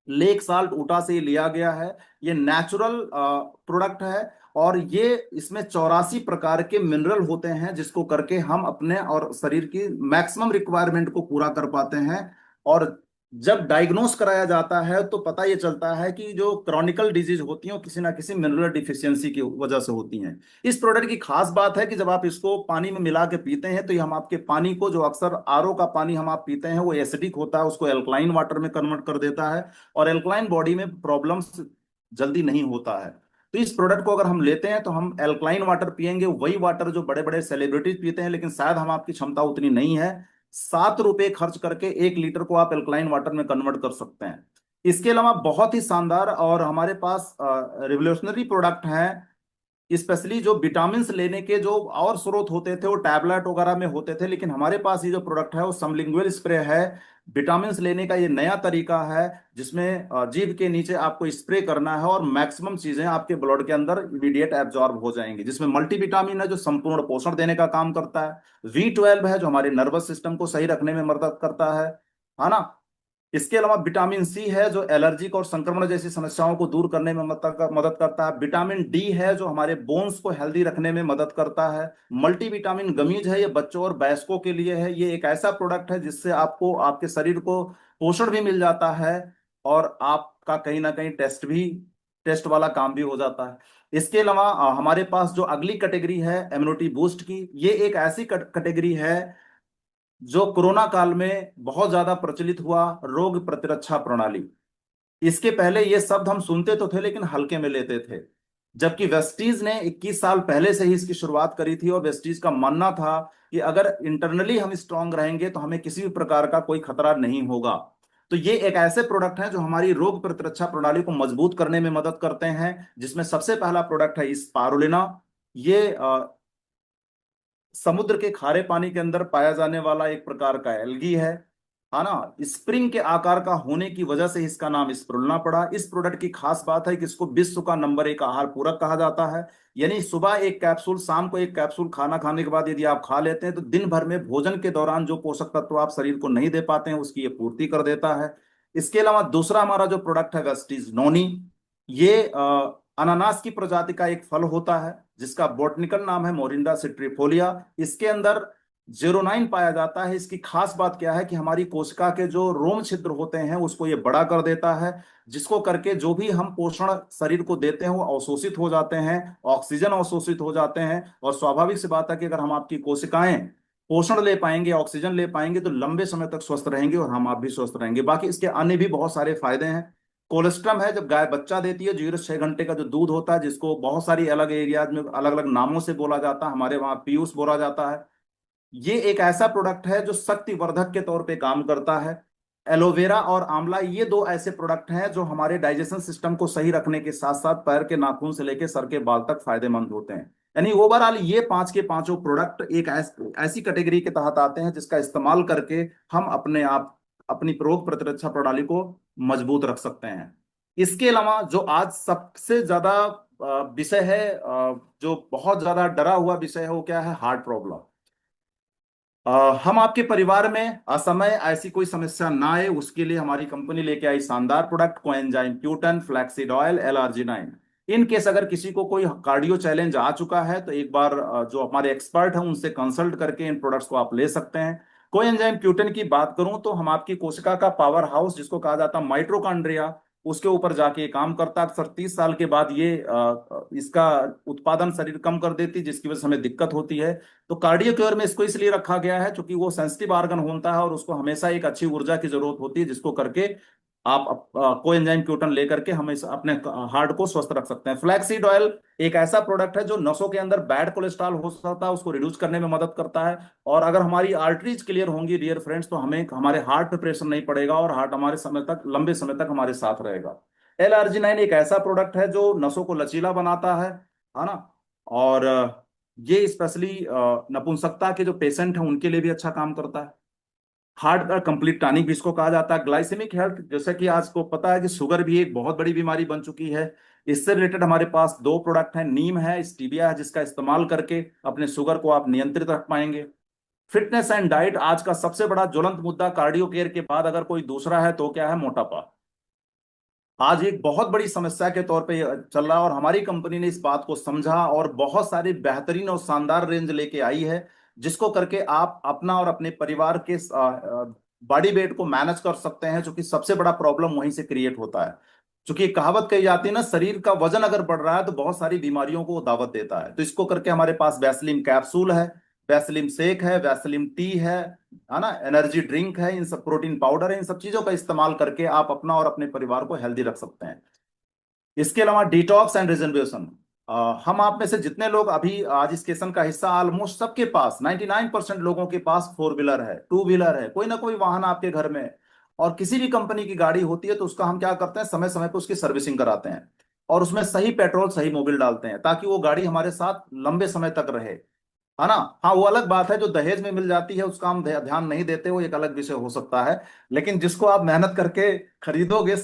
लेक साल्ट ऊटा से लिया गया है। ये नेचुरल प्रोडक्ट है और ये इसमें 84 प्रकार के मिनरल होते हैं जिसको करके हम अपने और शरीर की मैक्सिमम रिक्वायरमेंट को पूरा कर पाते हैं। और जब डायग्नोस कराया जाता है तो पता ये चलता है कि जो क्रॉनिकल डिजीज होती हैं वो किसी ना किसी मिनरल डिफिशियंसी की वजह से होती हैं। इस प्रोडक्ट की खास बात है कि जब आप इसको पानी में मिला के पीते हैं तो ये हम आपके पानी को, जो अक्सर आरओ का पानी हम आप पीते हैं वो एसिडिक होता है, उसको एल्कलाइन वाटर में कन्वर्ट कर देता है और एल्कलाइन बॉडी में प्रॉब्लम्स जल्दी नहीं होता है। तो इस प्रोडक्ट को अगर हम लेते हैं तो हम एल्कलाइन वाटर पिएंगे, वही वाटर जो बड़े बड़े सेलिब्रिटीज पीते हैं, लेकिन शायद हम आपकी क्षमता उतनी नहीं है। 7 रुपए खर्च करके 1 लीटर को आप एल्कलाइन वाटर में कन्वर्ट कर सकते हैं। इसके अलावा बहुत ही शानदार और हमारे पास रिवोल्यूशनरी प्रोडक्ट हैं, स्पेशली जो विटामिन लेने के जो और स्रोत होते थे वो टैबलेट वगैरह में होते थे, लेकिन हमारे पास ये जो प्रोडक्ट है वो सबलिंगुअल स्प्रे है। विटामिन लेने का ये नया तरीका है जिसमें जीभ के नीचे आपको स्प्रे करना है और मैक्सिमम चीजें आपके ब्लड के अंदर इमीडिएट एब्जॉर्ब हो जाएंगी, जिसमें मल्टीविटामिन है जो संपूर्ण पोषण देने का काम करता है, V12 है जो हमारे नर्वस सिस्टम को सही रखने में मदद करता है ना। इसके अलावा विटामिन सी है जो एलर्जिक और संक्रमण जैसी समस्याओं को दूर करने में मदद करता है। विटामिन डी है जो हमारे बोन्स को हेल्दी रखने में मदद करता है। मल्टीविटामिन गमीज है, ये बच्चों और वयस्कों के लिए है। ये एक ऐसा प्रोडक्ट है जिससे आपको आपके शरीर को पोषण भी मिल जाता है और आपका कहीं ना कहीं टेस्ट वाला काम भी हो जाता है। इसके अलावा हमारे पास जो अगली कैटेगरी है इम्यूनिटी बूस्ट की, ये एक ऐसी कैटेगरी है जो कोरोना काल में बहुत ज्यादा प्रचलित हुआ, रोग प्रतिरक्षा प्रणाली। इसके पहले ये शब्द हम सुनते तो थे लेकिन हल्के में लेते थे, जबकि वेस्टीज ने 21 साल पहले से ही इसकी शुरुआत करी थी और वेस्टीज का मानना था कि अगर इंटरनली हम स्ट्रांग रहेंगे तो हमें किसी भी प्रकार का कोई खतरा नहीं होगा। तो ये एक ऐसे प्रोडक्ट हैं जो हमारी रोग प्रतिरक्षा प्रणाली को मजबूत करने में मदद करते हैं, जिसमें सबसे पहला प्रोडक्ट है स्पारुलिना। ये समुद्र के खारे पानी के अंदर पाया जाने वाला एक प्रकार का एल्गी है ना। स्प्रिंग के आकार का होने की वजह से इसका नाम स्प्रुलिना पड़ा। इस प्रोडक्ट की खास बात है कि इसको विश्व का नंबर 1 आहार पूरक कहा जाता है। यानी सुबह एक कैप्सूल, शाम को एक कैप्सूल, खाना खाने के बाद यदि आप खा लेते हैं तो दिन भर में भोजन के दौरान जो पोषक तत्व आप शरीर को नहीं दे पाते हैं उसकी ये पूर्ति कर देता है। इसके अलावा दूसरा हमारा जो प्रोडक्ट है वेस्टीज नोनी। ये अनानास की प्रजाति का एक फल होता है जिसका बॉटनिकल नाम है मोरिंडा सिट्रीफोलिया। इसके अंदर जेरोनाइन पाया जाता है। इसकी खास बात क्या है कि हमारी कोशिका के जो रोम छिद्र होते हैं उसको ये बड़ा कर देता है, जिसको करके जो भी हम पोषण शरीर को देते हैं वो अवशोषित हो जाते हैं, ऑक्सीजन अवशोषित हो जाते हैं। और स्वाभाविक सी बात है कि अगर हम आपकी कोशिकाएं पोषण ले पाएंगे, ऑक्सीजन ले पाएंगे तो लंबे समय तक स्वस्थ रहेंगे और हम आप भी स्वस्थ रहेंगे। बाकी इसके अन्य भी बहुत सारे फायदे हैं। कोलेस्ट्रम है, जब गाय बच्चा देती है 0 से 6 घंटे का जो दूध होता है, जिसको बहुत सारी अलग एरियाज में अलग अलग नामों से बोला जाता है, हमारे वहां पीयूष बोला जाता है। ये एक ऐसा प्रोडक्ट है जो शक्तिवर्धक के तौर पे काम करता है। एलोवेरा और आंवला ये दो ऐसे प्रोडक्ट हैं जो हमारे डाइजेशन सिस्टम को सही रखने के साथ साथ पैर के नाखून से लेकर सर के बाल तक फायदेमंद होते हैं। यानी ओवरऑल ये 5 के 5 प्रोडक्ट एक ऐसी कैटेगरी के तहत आते हैं जिसका इस्तेमाल करके हम अपने आप अपनी रोग प्रतिरक्षा प्रणाली को मजबूत रख सकते हैं। इसके अलावा जो आज सबसे ज्यादा विषय है, जो बहुत ज्यादा डरा हुआ विषय है, वो क्या है? Heart problem. हम आपके परिवार में असमय ऐसी कोई समस्या ना आए उसके लिए हमारी कंपनी लेके आई शानदार product coenzyme Q10 flaxseed oil L-arginine। In case अगर किसी को कोई कार्डियो चैलेंज आ चुका है तो एक बार जो हमारे एक्सपर्ट हैं उनसे कंसल्ट करके इन प्रोडक्ट्स को आप ले सकते हैं। कोएंजाइम Q10 की बात करूं तो हम आपकी कोशिका का पावर हाउस जिसको कहा जाता है माइट्रोकॉन्ड्रिया, उसके ऊपर जाके काम करता है। अक्सर 30 साल के बाद ये इसका उत्पादन शरीर कम कर देती है जिसकी वजह से हमें दिक्कत होती है। तो कार्डियो केयर में इसको इसलिए रखा गया है क्योंकि वो सेंसिटिव ऑर्गन होता है और उसको हमेशा एक अच्छी ऊर्जा की जरूरत होती है जिसको करके आप कोएंजाइम क्यूटन लेकर के हम इस अपने हार्ट को स्वस्थ रख सकते हैं। फ्लैक्सीड ऑयल एक ऐसा प्रोडक्ट है जो नसों के अंदर बैड कोलेस्ट्रॉल हो सकता है उसको रिड्यूस करने में मदद करता है। और अगर हमारी आर्टरीज क्लियर होंगी डियर फ्रेंड्स, तो हमें हमारे हार्ट पे प्रेशर नहीं पड़ेगा और हार्ट हमारे समय तक, लंबे समय तक हमारे साथ रहेगा। एल आर्जिनाइन एक ऐसा प्रोडक्ट है जो नसों को लचीला बनाता है ना। और ये स्पेशली नपुंसकता के जो पेशेंट हैं उनके लिए भी अच्छा काम करता है। हार्ट का कंप्लीट टॉनिक भी इसको कहा जाता है। ग्लाइसेमिक हेल्थ, जैसे कि आज को पता है कि शुगर भी एक बहुत बड़ी बीमारी बन चुकी है। इससे रिलेटेड हमारे पास दो प्रोडक्ट हैं, नीम है, स्टीविया है, जिसका इस्तेमाल करके अपने शुगर को आप नियंत्रित रख पाएंगे। फिटनेस एंड डाइट आज का सबसे बड़ा ज्वलंत मुद्दा कार्डियो केयर के बाद अगर कोई दूसरा है तो क्या है, मोटापा। आज एक बहुत बड़ी समस्या के तौर पे ये चल रहा है और हमारी कंपनी ने इस बात को समझा और बहुत सारी बेहतरीन और शानदार रेंज लेके आई है, जिसको करके आप अपना और अपने परिवार के बॉडी वेट को मैनेज कर सकते हैं, जो कि सबसे बड़ा प्रॉब्लम वहीं से क्रिएट होता है। क्योंकि एक कहावत कही जाती है ना, शरीर का वजन अगर बढ़ रहा है तो बहुत सारी बीमारियों को वो दावत देता है। तो इसको करके हमारे पास वैसलीन कैप्सूल है, वैसलीन शेक है, वैसलीन टी है ना, एनर्जी ड्रिंक है, इन सब प्रोटीन पाउडर है, इन सब चीजों का इस्तेमाल करके आप अपना और अपने परिवार को हेल्दी रख सकते हैं। इसके अलावा डिटॉक्स एंड रिजर्वेशन, हम आप में से जितने लोग अभी आज इस सेशन का हिस्सा, ऑलमोस्ट सबके पास 99% लोगों के पास फोर व्हीलर है, टू व्हीलर है, कोई ना कोई वाहन आपके घर में है। और किसी भी कंपनी की गाड़ी होती है तो उसका हम क्या करते हैं, समय समय पर उसकी सर्विसिंग कराते हैं और उसमें सही पेट्रोल सही मोबिल डालते हैं ताकि वो गाड़ी हमारे साथ लंबे समय तक रहे, है ना। हाँ, वो अलग बात है जो दहेज में मिल जाती है उसका हम ध्यान नहीं देते, वो एक अलग विषय हो सकता है। लेकिन जिसको आप मेहनत करके खरीदोगे,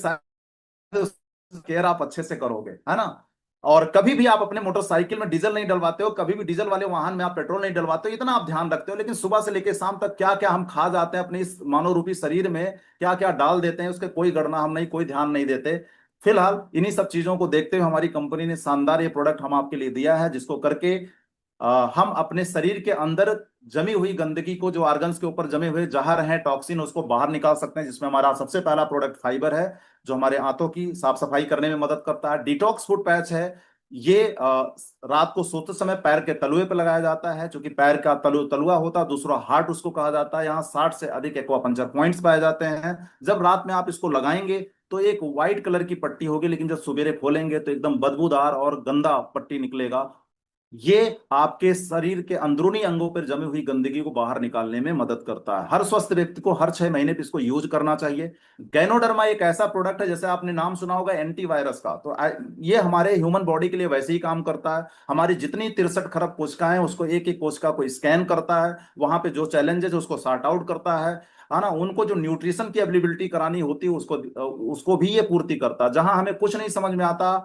केयर आप अच्छे से करोगे, है ना। और कभी भी आप अपने मोटरसाइकिल में डीजल नहीं डलवाते हो, कभी भी डीजल वाले वाहन में आप पेट्रोल नहीं डलवाते हो, इतना आप ध्यान रखते हो। लेकिन सुबह से लेकर शाम तक क्या क्या हम खा जाते हैं अपने इस मानव रूपी शरीर में, क्या क्या डाल देते हैं, उसके कोई गणना हम नहीं, कोई ध्यान नहीं देते। फिलहाल इन्हीं सब चीजों को देखते हुए हमारी कंपनी ने शानदार ये प्रोडक्ट हम आपके लिए दिया है, जिसको करके हम अपने शरीर के अंदर जमी हुई गंदगी को, जो ऑर्गन्स के ऊपर जमे हुए जहर हैं, टॉक्सिन, उसको बाहर निकाल सकते हैं। जिसमें हमारा सबसे पहला प्रोडक्ट फाइबर है, जो हमारे आंतों की साफ सफाई करने में मदद करता है। डिटॉक्स फुट पैच है, ये रात को सोते समय पैर के तलुए पर लगाया जाता है, क्योंकि पैर का तलुआ होता है, दूसरा हार्ट उसको कहा जाता है। यहाँ 60 से अधिक एक्वापंचर पॉइंट्स पाए जाते हैं। जब रात में आप इसको लगाएंगे तो एक व्हाइट कलर की पट्टी होगी, लेकिन जब सवेरे खोलेंगे तो एकदम बदबूदार और गंदा पट्टी निकलेगा। ये आपके शरीर के अंदरूनी अंगों पर जमी हुई गंदगी को बाहर निकालने में मदद करता है। हर स्वस्थ व्यक्ति को हर 6 महीने पे इसको यूज करना चाहिए। गैनोडर्मा एक ऐसा प्रोडक्ट है, जैसे आपने नाम सुना होगा एंटीवायरस का, तो ये हमारे ह्यूमन बॉडी के लिए वैसे ही काम करता है। हमारी जितनी 63 खरब कोशिकाएं हैं उसको एक एक कोशिका को स्कैन करता है, वहां पे जो चैलेंजेस उसको सॉर्ट आउट करता है ना। उनको जो न्यूट्रिशन की अवेलेबिलिटी करानी होती है उसको उसको भी ये पूर्ति करता है। जहां हमें कुछ नहीं समझ में आता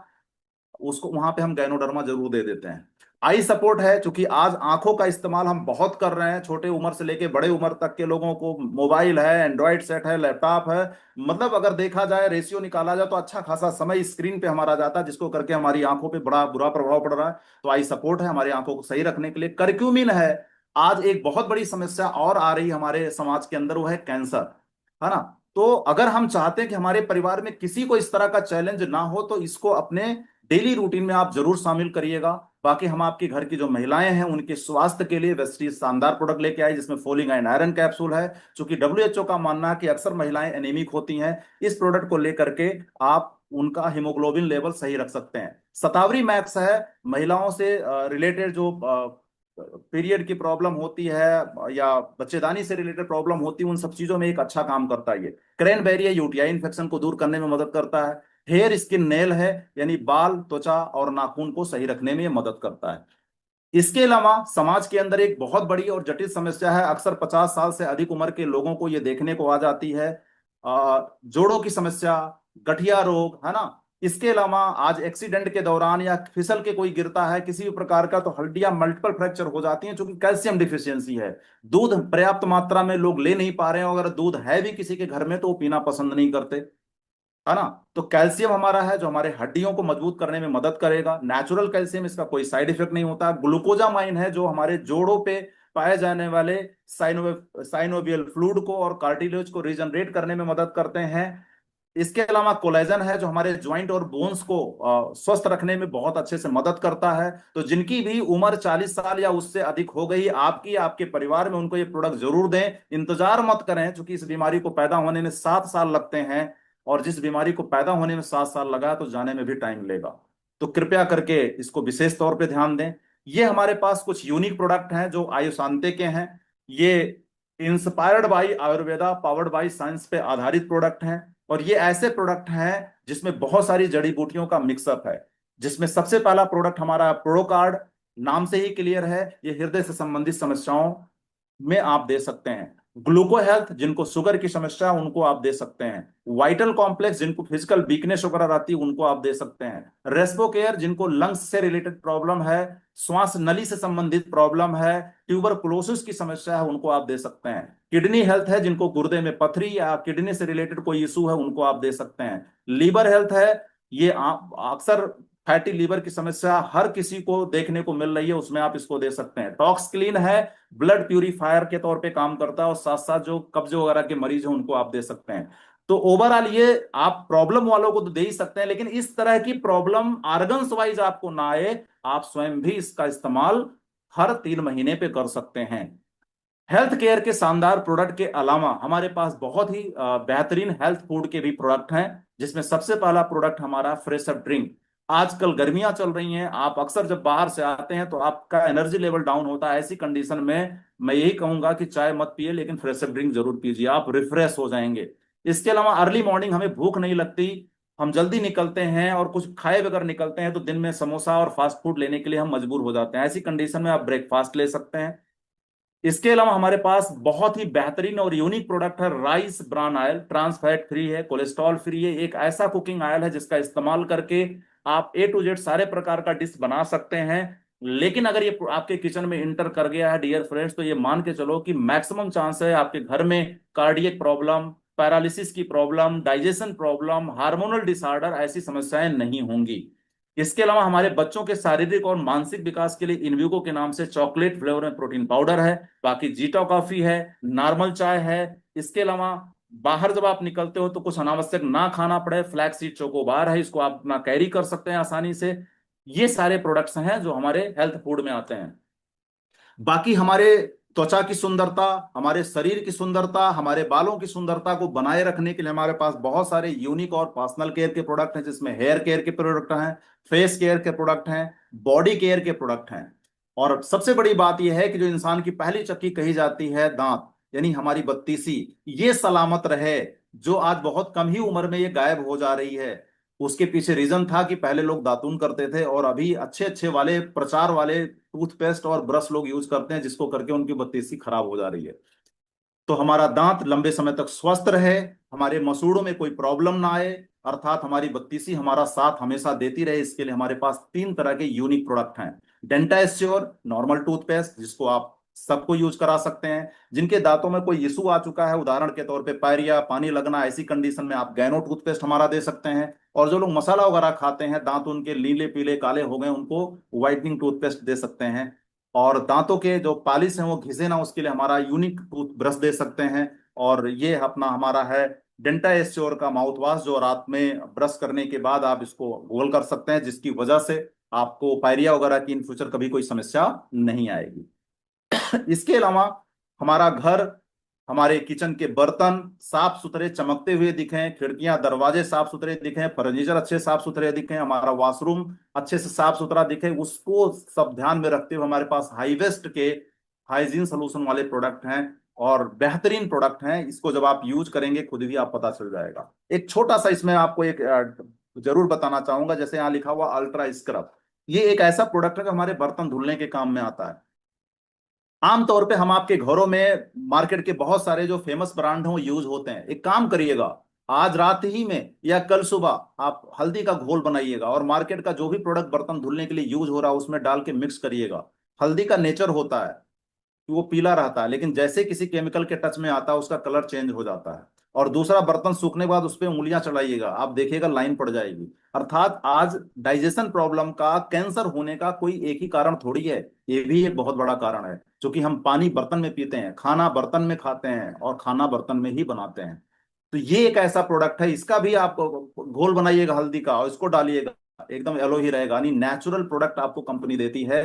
उसको वहां पे हम गैनोडर्मा जरूर दे देते हैं। आई सपोर्ट है, क्योंकि आज आंखों का इस्तेमाल हम बहुत कर रहे हैं, छोटे उम्र से लेके बड़े उम्र तक के लोगों को मोबाइल है, एंड्रॉइड सेट है, लैपटॉप है, मतलब अगर देखा जाए, रेशियो निकाला जाए तो अच्छा खासा समय स्क्रीन पे हमारा जाता है, जिसको करके हमारी आंखों पे बड़ा बुरा प्रभाव पड़ रहा है। तो आई सपोर्ट है हमारी आंखों को सही रखने के लिए। करक्यूमिन है, आज एक बहुत बड़ी समस्या और आ रही है हमारे समाज के अंदर, वो है कैंसर, है ना। तो अगर हम चाहते हैं कि हमारे परिवार में किसी को इस तरह का चैलेंज ना हो, तो इसको अपने डेली रूटीन में आप जरूर शामिल करिएगा। बाकी हम आपके घर की जो महिलाएं हैं उनके स्वास्थ्य के लिए वेस्टीज शानदार प्रोडक्ट लेके आए, जिसमें फोलिंग एंड आयरन कैप्सूल है। चूंकि डब्ल्यूएचओ का मानना है कि अक्सर महिलाएं एनीमिक होती हैं, इस प्रोडक्ट को लेकर के आप उनका हीमोग्लोबिन लेवल सही रख सकते हैं। शतावरी मैक्स है, महिलाओं से रिलेटेड जो पीरियड की प्रॉब्लम होती है या बच्चेदानी से रिलेटेड प्रॉब्लम होती है, उन सब चीजों में एक अच्छा काम करता है। ये क्रैनबेरी यूटीआई इन्फेक्शन को दूर करने में मदद करता है। हेयर स्किन नेल है, यानी बाल, त्वचा और नाखून को सही रखने में ये मदद करता है। इसके अलावा समाज के अंदर एक बहुत बड़ी और जटिल समस्या है, अक्सर 50 साल से अधिक उम्र के लोगों को ये देखने को आ जाती है, जोड़ों की समस्या, गठिया रोग, है ना। इसके अलावा आज एक्सीडेंट के दौरान या फिसल के कोई गिरता है किसी भी प्रकार का, तो हड्डियां मल्टीपल फ्रैक्चर हो जाती हैं, क्योंकि कैल्शियम डिफिशियंसी है। दूध पर्याप्त मात्रा में लोग ले नहीं पा रहे हैं, अगर दूध है भी किसी के घर में तो वो पीना पसंद नहीं करते, है ना। तो कैल्शियम हमारा है जो हमारे हड्डियों को मजबूत करने में मदद करेगा, नेचुरल कैल्शियम, इसका कोई साइड इफेक्ट नहीं होता। ग्लूकोजामाइन है जो हमारे जोड़ों पे पाए जाने वाले साइनोवियल फ्लूइड को और कार्टिलेज को रीजनरेट करने में मदद करते हैं। इसके अलावा कोलेजन है जो हमारे ज्वाइंट और बोन्स को स्वस्थ रखने में बहुत अच्छे से मदद करता है। तो जिनकी भी उम्र 40 साल या उससे अधिक हो गई, आपकी आपके परिवार में, उनको ये प्रोडक्ट जरूर दें। इंतजार मत करें, क्योंकि इस बीमारी को पैदा होने में 7 साल लगते हैं। और जिस बीमारी को पैदा होने में 7 साल लगा है, तो जाने में भी टाइम लेगा। तो कृपया करके इसको विशेष तौर पे ध्यान दें। ये हमारे पास कुछ यूनिक प्रोडक्ट हैं जो आयुषांते के हैं। ये inspired by Ayurveda, powered by science पे आधारित प्रोडक्ट हैं। और ये ऐसे प्रोडक्ट हैं जिसमें बहुत सारी जड़ी बूटियों का मिक्सअप है। जिसमें सबसे पहला प्रोडक्ट हमारा प्रोकार्ड, नाम से ही क्लियर है, ये हृदय से संबंधित समस्याओं में आप दे सकते हैं। ग्लूको हेल्थ, जिनको शुगर की समस्या है उनको आप दे सकते हैं। वाइटल कॉम्प्लेक्स, जिनको फिजिकल वीकनेस वगैरह रहती है उनको आप दे सकते हैं। रेस्पो केयर, जिनको लंग्स से रिलेटेड प्रॉब्लम है, श्वास नली से संबंधित प्रॉब्लम है, ट्यूबरकुलोसिस की समस्या है, उनको आप दे सकते हैं। किडनी हेल्थ है, जिनको गुर्दे में पथरी या किडनी से रिलेटेड कोई इशू है उनको आप दे सकते हैं। लीवर हेल्थ है, ये अक्सर फैटी लीवर की समस्या हर किसी को देखने को मिल रही है, उसमें आप इसको दे सकते हैं। टॉक्स क्लीन है, ब्लड प्यूरिफायर के तौर पे काम करता है, और साथ साथ जो कब्ज वगैरह के मरीज हैं उनको आप दे सकते हैं। तो ओवरऑल ये आप प्रॉब्लम वालों को तो दे ही सकते हैं, लेकिन इस तरह की प्रॉब्लम आर्गन्स वाइज आपको ना आए, आप स्वयं भी इसका इस्तेमाल हर 3 महीने पे कर सकते हैं। हेल्थ केयर के शानदार प्रोडक्ट के अलावा हमारे पास बहुत ही बेहतरीन हेल्थ फूड के भी प्रोडक्ट हैं। जिसमें सबसे पहला प्रोडक्ट हमारा फ्रेश अप ड्रिंक। आजकल गर्मियां चल रही हैं, आप अक्सर जब बाहर से आते हैं तो आपका एनर्जी लेवल डाउन होता है। ऐसी कंडीशन में मैं यही कहूंगा कि चाय मत पिए, लेकिन फ्रेश अप ड्रिंक जरूर पीजिए, आप रिफ्रेश हो जाएंगे। इसके अलावा अर्ली मॉर्निंग हमें भूख नहीं लगती, हम जल्दी निकलते हैं और कुछ खाए बगैर निकलते हैं, तो दिन में समोसा और फास्ट फूड लेने के लिए हम मजबूर हो जाते हैं। ऐसी कंडीशन में आप ब्रेकफास्ट ले सकते हैं। इसके अलावा हमारे पास बहुत ही बेहतरीन और यूनिक प्रोडक्ट है rice bran oil. Trans fat free है, कोलेस्ट्रॉल फ्री है, एक ऐसा कुकिंग ऑयल है जिसका इस्तेमाल करके आप ए टू जेड सारे प्रकार का डिश बना सकते हैं। लेकिन अगर ये आपके किचन में इंटर कर गया है डियर फ्रेंड्स, तो ये मान के चलो कि मैक्सिमम चांस है आपके घर में कार्डियक प्रॉब्लम, पैरालिसिस की problem, digestion problem, hormonal disorder, ऐसी समस्याएं नहीं होंगी। इसके अलावा हमारे बच्चों के शारीरिक और मानसिक विकास के लिए इनविगो के नाम से चॉकलेट फ्लेवर में प्रोटीन पाउडर है। बाकी जीटा कॉफी है, नॉर्मल चाय है। इसके अलावा बाहर जब आप निकलते हो तो कुछ अनावश्यक ना खाना पड़े, फ्लैक्स सीड चोकोबार है, इसको आप अपना कैरी कर सकते हैं आसानी से। ये सारे प्रोडक्ट्स हैं जो हमारे हेल्थ फूड में आते हैं। बाकी हमारे त्वचा की सुंदरता, हमारे शरीर की सुंदरता, हमारे बालों की सुंदरता को बनाए रखने के लिए हमारे पास बहुत सारे यूनिक और पर्सनल केयर के प्रोडक्ट हैं, जिसमें हेयर केयर के प्रोडक्ट हैं, फेस केयर के प्रोडक्ट हैं, बॉडी केयर के प्रोडक्ट हैं। और सबसे बड़ी बात यह है कि जो इंसान की पहली चक्की कही जाती है, दांत, यानी हमारी बत्तीसी, ये सलामत रहे, जो आज बहुत कम ही उम्र में ये गायब हो जा रही है। उसके पीछे रीजन था कि पहले लोग दातून करते थे, और अभी अच्छे अच्छे वाले प्रचार वाले टूथपेस्ट और ब्रश लोग यूज करते हैं, जिसको करके उनकी बत्तीसी खराब हो जा रही है। तो हमारा दांत लंबे समय तक स्वस्थ रहे, हमारे मसूड़ों में कोई प्रॉब्लम ना आए, अर्थात हमारी बत्तीसी हमारा साथ हमेशा देती रहे, इसके लिए हमारे पास 3 तरह के यूनिक प्रोडक्ट हैं। डेंटा एस्योर नॉर्मल टूथपेस्ट, जिसको आप सबको यूज करा सकते हैं। जिनके दांतों में कोई इशू आ चुका है, उदाहरण के तौर पे पायरिया, पानी लगना, ऐसी कंडीशन में आप गैनो टूथपेस्ट हमारा दे सकते हैं। और जो लोग मसाला वगैरह खाते हैं, दांत उनके नीले पीले काले हो गए, उनको व्हाइटनिंग टूथपेस्ट दे सकते हैं। और दांतों के जो पालिश है वो घिसे ना, उसके लिए हमारा यूनिक टूथ ब्रश दे सकते हैं। और ये अपना हमारा है डेंटा एस्योर का माउथ वॉश, जो रात में ब्रश करने के बाद आप इसको गोल कर सकते हैं, जिसकी वजह से आपको पायरिया वगैरह की इन फ्यूचर कभी कोई समस्या नहीं आएगी। इसके अलावा हमारा घर, हमारे किचन के बर्तन साफ सुथरे चमकते हुए दिखें, खिड़कियां दरवाजे साफ सुथरे दिखें, फर्नीचर अच्छे साफ सुथरे दिखें, हमारा वॉशरूम अच्छे से साफ सुथरा दिखे, उसको सब ध्यान में रखते हुए हमारे पास हाईवेस्ट के हाइजीन सोल्यूशन वाले प्रोडक्ट हैं, और बेहतरीन प्रोडक्ट हैं। इसको जब आप यूज करेंगे खुद भी आप पता चल जाएगा। एक छोटा सा इसमें आपको एक जरूर बताना चाहूंगा, जैसे यहाँ लिखा हुआ अल्ट्रा स्क्रब, ये एक ऐसा प्रोडक्ट है जो हमारे बर्तन धुलने के काम में आता है। आमतौर पे हम आपके घरों में मार्केट के बहुत सारे जो फेमस ब्रांड हो यूज होते हैं। एक काम करिएगा, आज रात ही में या कल सुबह आप हल्दी का घोल बनाइएगा, और मार्केट का जो भी प्रोडक्ट बर्तन धुलने के लिए यूज हो रहा है उसमें डाल के मिक्स करिएगा। हल्दी का नेचर होता है कि वो पीला रहता है, लेकिन जैसे किसी केमिकल के टच में आता है उसका कलर चेंज हो जाता है। और दूसरा, बर्तन सूखने के बाद उस पर उंगलियां चढ़ाइएगा, आप देखिएगा लाइन पड़ जाएगी। अर्थात आज डाइजेशन प्रॉब्लम का, कैंसर होने का कोई एक ही कारण थोड़ी है, ये भी एक बहुत बड़ा कारण है। क्योंकि हम पानी बर्तन में पीते हैं, खाना बर्तन में खाते हैं, और खाना बर्तन में ही बनाते हैं। तो ये एक ऐसा प्रोडक्ट है, इसका भी आप घोल बनाइएगा हल्दी का और इसको डालिएगा, एकदम येलो ही रहेगा, यानी नेचुरल प्रोडक्ट आपको कंपनी देती है।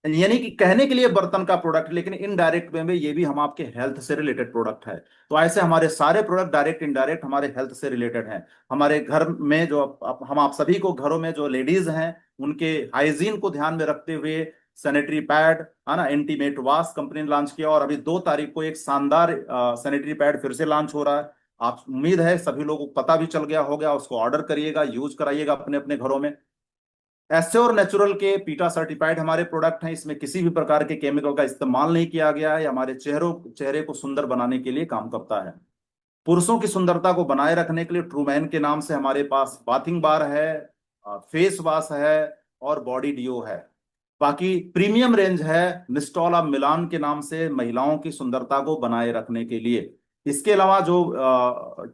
यानी कि कहने के लिए बर्तन का प्रोडक्ट, लेकिन इनडायरेक्ट वे में ये भी हम आपके हेल्थ से रिलेटेड प्रोडक्ट है। तो ऐसे हमारे सारे प्रोडक्ट डायरेक्ट इनडायरेक्ट हमारे हेल्थ से रिलेटेड हैं। हमारे घर में जो हम आप सभी को घरों में जो लेडीज हैं उनके हाइजीन को ध्यान में रखते हुए सैनिटरी पैड, है ना, इंटीमेट वाश कंपनी ने लॉन्च किया, और अभी 2 तारीख को एक शानदार सैनिटरी पैड फिर से लॉन्च हो रहा है। आप उम्मीद है सभी लोगों को पता भी चल गया होगा, उसको ऑर्डर करिएगा, यूज कराइएगा अपने अपने घरों में। एस्योर नेचुरल के पीटा सर्टिफाइड हमारे प्रोडक्ट हैं, इसमें किसी भी प्रकार के केमिकल का इस्तेमाल नहीं किया गया है, हमारे चेहरे को सुंदर बनाने के लिए काम करता है। पुरुषों की सुंदरता को बनाए रखने के लिए ट्रूमैन के नाम से हमारे पास बाथिंग बार है, फेस वॉश है, और बॉडी डियो है। बाकी प्रीमियम रेंज है मिस्टॉल ऑफ मिलान के नाम से महिलाओं की सुंदरता को बनाए रखने के लिए। इसके अलावा जो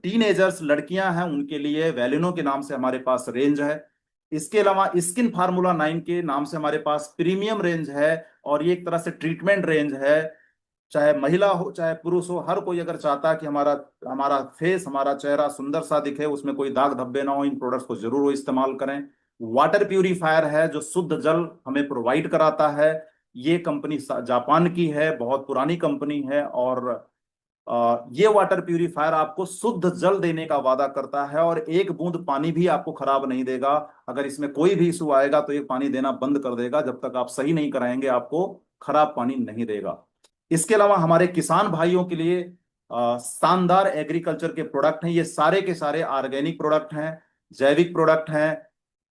टीनेजर्स लड़कियां हैं उनके लिए वैलिनो के नाम से हमारे पास रेंज है। इसके अलावा स्किन फार्मूला 9 के नाम से हमारे पास प्रीमियम रेंज है, और ये एक तरह से ट्रीटमेंट रेंज है। चाहे महिला हो चाहे पुरुष हो, हर कोई अगर चाहता है कि हमारा हमारा फेस, हमारा चेहरा सुंदर सा दिखे, उसमें कोई दाग धब्बे ना हो, इन प्रोडक्ट्स को जरूर वो इस्तेमाल करें। वाटर प्यूरिफायर है जो शुद्ध जल हमें प्रोवाइड कराता है। ये कंपनी जापान की है, बहुत पुरानी कंपनी है, और ये वाटर प्यूरिफायर आपको शुद्ध जल देने का वादा करता है, और एक बूंद पानी भी आपको खराब नहीं देगा। अगर इसमें कोई भी इशू आएगा तो ये पानी देना बंद कर देगा, जब तक आप सही नहीं कराएंगे आपको खराब पानी नहीं देगा। इसके अलावा हमारे किसान भाइयों के लिए शानदार एग्रीकल्चर के प्रोडक्ट हैं, ये सारे के सारे ऑर्गेनिक प्रोडक्ट हैं, जैविक प्रोडक्ट हैं।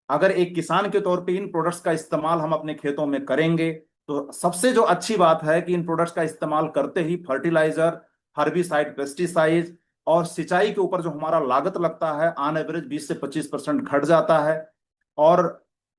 अगर एक किसान के तौर पे इन प्रोडक्ट्स का इस्तेमाल हम अपने खेतों में करेंगे तो सबसे जो अच्छी बात है कि इन प्रोडक्ट्स का इस्तेमाल करते ही फर्टिलाइजर, हर्बिसाइड, पेस्टिसाइड और सिंचाई के ऊपर जो हमारा लागत लगता है ऑन एवरेज 20 से 25% घट जाता है, और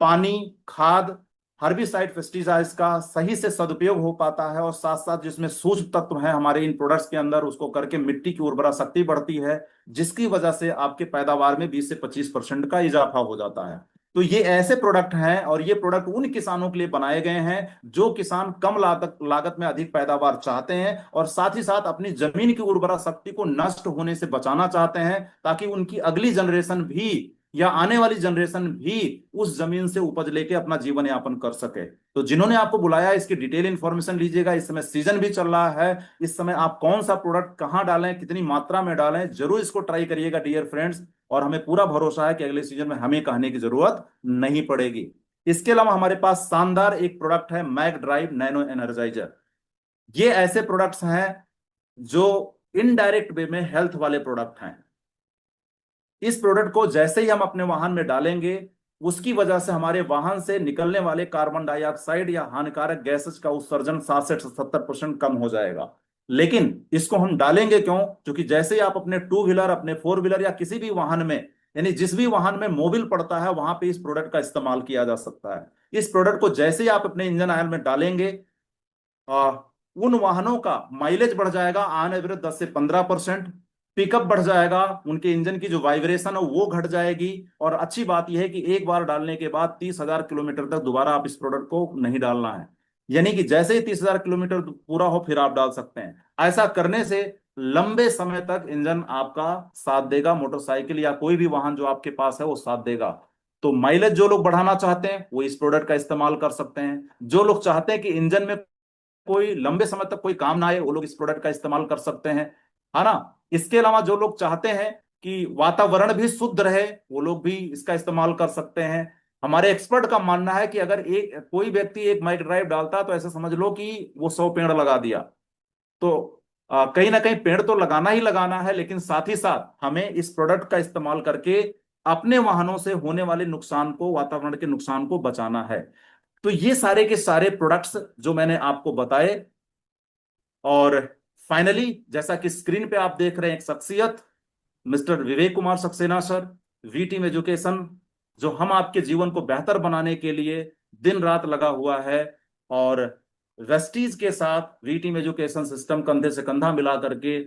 पानी, खाद, हर्बिसाइड, पेस्टिसाइड्स का सही से सदुपयोग हो पाता है, और साथ साथ जिसमें सूक्ष्म तत्व हैं हमारे इन प्रोडक्ट्स के अंदर उसको करके मिट्टी की उर्वरा शक्ति बढ़ती है, जिसकी वजह से आपके पैदावार में 20 से 25% का इजाफा हो जाता है। तो ये ऐसे प्रोडक्ट हैं, और ये प्रोडक्ट उन किसानों के लिए बनाए गए हैं जो किसान कम लागत में अधिक पैदावार चाहते हैं, और साथ ही साथ अपनी जमीन की उर्वरा शक्ति को नष्ट होने से बचाना चाहते हैं, ताकि उनकी अगली जनरेशन भी या आने वाली जनरेशन भी उस जमीन से उपज लेके अपना जीवन यापन कर सके। तो जिन्होंने आपको बुलाया इसकी डिटेल इंफॉर्मेशन लीजिएगा। इस समय सीजन भी चल रहा है, इस समय आप कौन सा प्रोडक्ट कहां डालें, कितनी मात्रा में डालें, जरूर इसको ट्राई करिएगा डियर फ्रेंड्स, और हमें पूरा भरोसा है कि अगले सीजन में हमें कहने की जरूरत नहीं पड़ेगी। इसके अलावा हमारे पास शानदार एक प्रोडक्ट है मैग ड्राइव नैनो एनर्जाइजर। ये ऐसे प्रोडक्ट्स हैं जो इनडायरेक्ट वे में हेल्थ वाले प्रोडक्ट हैं। इस प्रोडक्ट को जैसे ही हम अपने वाहन में डालेंगे उसकी वजह से हमारे वाहन से निकलने वाले कार्बन डाइऑक्साइड या हानिकारक गैसेस का उत्सर्जन 60 से 70% कम हो जाएगा। लेकिन इसको हम डालेंगे क्यों? क्योंकि जैसे ही आप अपने टू व्हीलर, अपने फोर व्हीलर या किसी भी वाहन में, यानी जिस भी वाहन में मोबिल पड़ता है वहां पे इस प्रोडक्ट का इस्तेमाल किया जा सकता है। इस प्रोडक्ट को जैसे ही आप अपने इंजन ऑयल में डालेंगे आ, उन वाहनों का माइलेज बढ़ जाएगा ऑन एवरेज 10 से 15%। पिकअप बढ़ जाएगा, उनके इंजन की जो वाइब्रेशन है वो घट जाएगी, और अच्छी बात यह है कि एक बार डालने के बाद 30,000 किलोमीटर तक दोबारा आप इस प्रोडक्ट को नहीं डालना है। यानी कि जैसे ही 30,000 किलोमीटर पूरा हो फिर आप डाल सकते हैं। ऐसा करने से लंबे समय तक इंजन आपका साथ देगा, मोटरसाइकिल या कोई भी वाहन जो आपके पास है वो साथ देगा। तो माइलेज जो लोग बढ़ाना चाहते हैं वो इस प्रोडक्ट का इस्तेमाल कर सकते हैं। जो लोग चाहते हैं कि इंजन में कोई लंबे समय तक कोई काम ना आए वो लोग इस प्रोडक्ट का इस्तेमाल कर सकते हैं, है ना। इसके अलावा जो लोग चाहते हैं कि वातावरण भी शुद्ध रहे वो लोग भी इसका इस्तेमाल कर सकते हैं। हमारे एक्सपर्ट का मानना है कि अगर एक कोई व्यक्ति एक माइक ड्राइव डालता है तो ऐसा समझ लो कि वो 100 पेड़ लगा दिया। तो कहीं ना कहीं पेड़ तो लगाना ही लगाना है, लेकिन साथ ही साथ हमें इस प्रोडक्ट का इस्तेमाल करके अपने वाहनों से होने वाले नुकसान को, वातावरण के नुकसान को बचाना है। तो ये सारे के सारे प्रोडक्ट्स जो मैंने आपको बताए, और फाइनली जैसा कि स्क्रीन पे आप देख रहे हैं एक शख्सियत, mister Vivek Kumar Saxena sir, V team education, जो हम आपके जीवन को बेहतर बनाने के लिए दिन रात लगा हुआ है, और वेस्टीज के साथ वी टीम एजुकेशन सिस्टम कंधे से कंधा मिला करके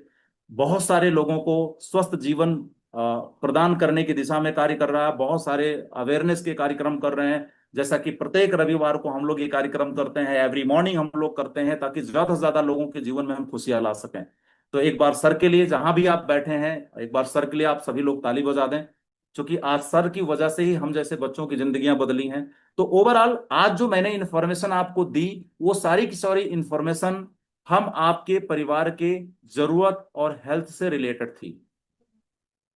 बहुत सारे लोगों को स्वस्थ जीवन प्रदान करने की दिशा में कार्य कर रहा है। बहुत सारे अवेयरनेस के कार्यक्रम कर रहे हैं, जैसा कि प्रत्येक रविवार को हम लोग ये कार्यक्रम करते हैं, एवरी मॉर्निंग हम लोग करते हैं, ताकि ज्यादा से ज्यादा लोगों के जीवन में हम खुशियां ला सकें। तो एक बार सर के लिए, जहां भी आप बैठे हैं, एक बार सर के लिए आप सभी लोग ताली बजा दें। क्योंकि आज सर की वजह से ही हम जैसे बच्चों की जिंदगियां बदली हैं। तो ओवरऑल आज जो मैंने इंफॉर्मेशन आपको दी, वो सारी की सारी इंफॉर्मेशन हम आपके परिवार के जरूरत और हेल्थ से रिलेटेड थी।